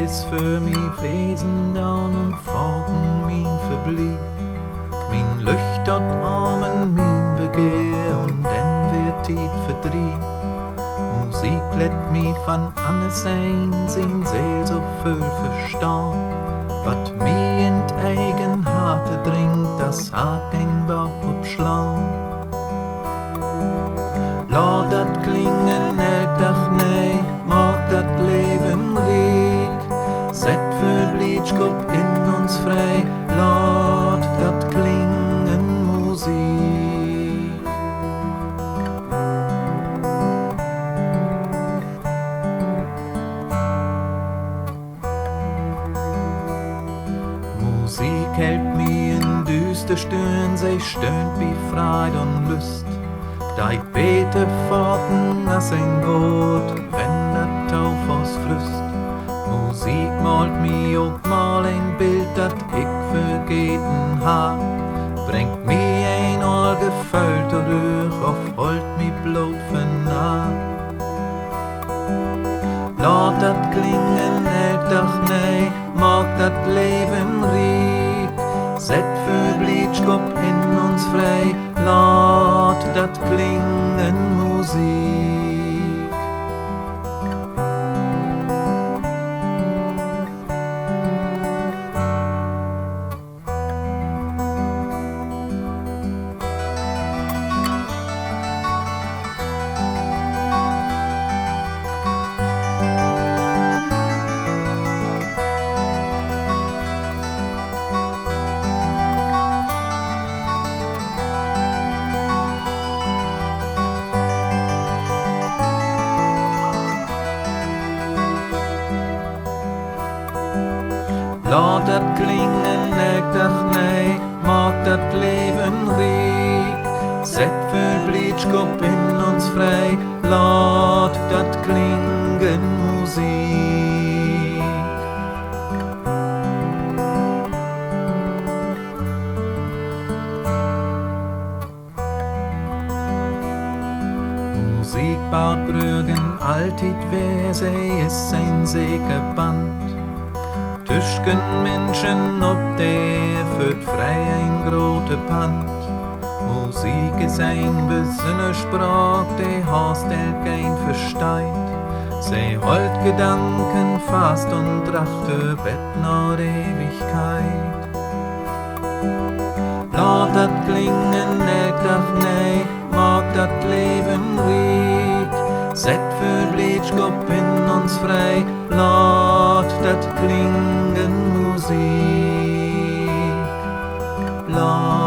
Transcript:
is für mi Wesen down und Fragen min verblieb. Min lüchtert Armen, min Begehr und dann wird Tiet verdrieb. Musik lädt mi van alles ein, sin Seel so voll verstaan. Wat mi in t eigen Harte dringt, das hat ein Bauch abschlagen. Laat dat klingen elk dag nee, maak dat Leben riek. Zet für Blietschkop in uns frei, laat dat klingen Musik. Musik hält mir in düster Stirn, sie stöhnt wie Freude und Lust. Da ich bete forten as ein Wort, wenn der Tauf ausflüsst. Musik malt mi auch mal ein Bild, dat ich vergeten hab. Bringt mi ein Allgefühl durch, auf holt mi Blut vernah. Laat dat klingen elk dag nee, mag dat Leben riek. Zet für Blietschkop in uns frei, laat dat klingen Musik. Laat dat klingen elk dag nee, maak dat Leben riek. Zet für Blietschkop in uns frei, laat dat klingen Musik. Musik baut Brücken, altid wer sie ist ein Sägeband. Tuschen Menschen ob der führt frei ein grote Pand. Musik ist ein besonne Sprach, der hast der kein versteht. Sie holt Gedanken fast und trachte Bett nach Ewigkeit. Laat dat klingen elk dag nee, mag dat Leben riek. Zet für Blietschkop in uns frei, laat dat klingen Musik. Laat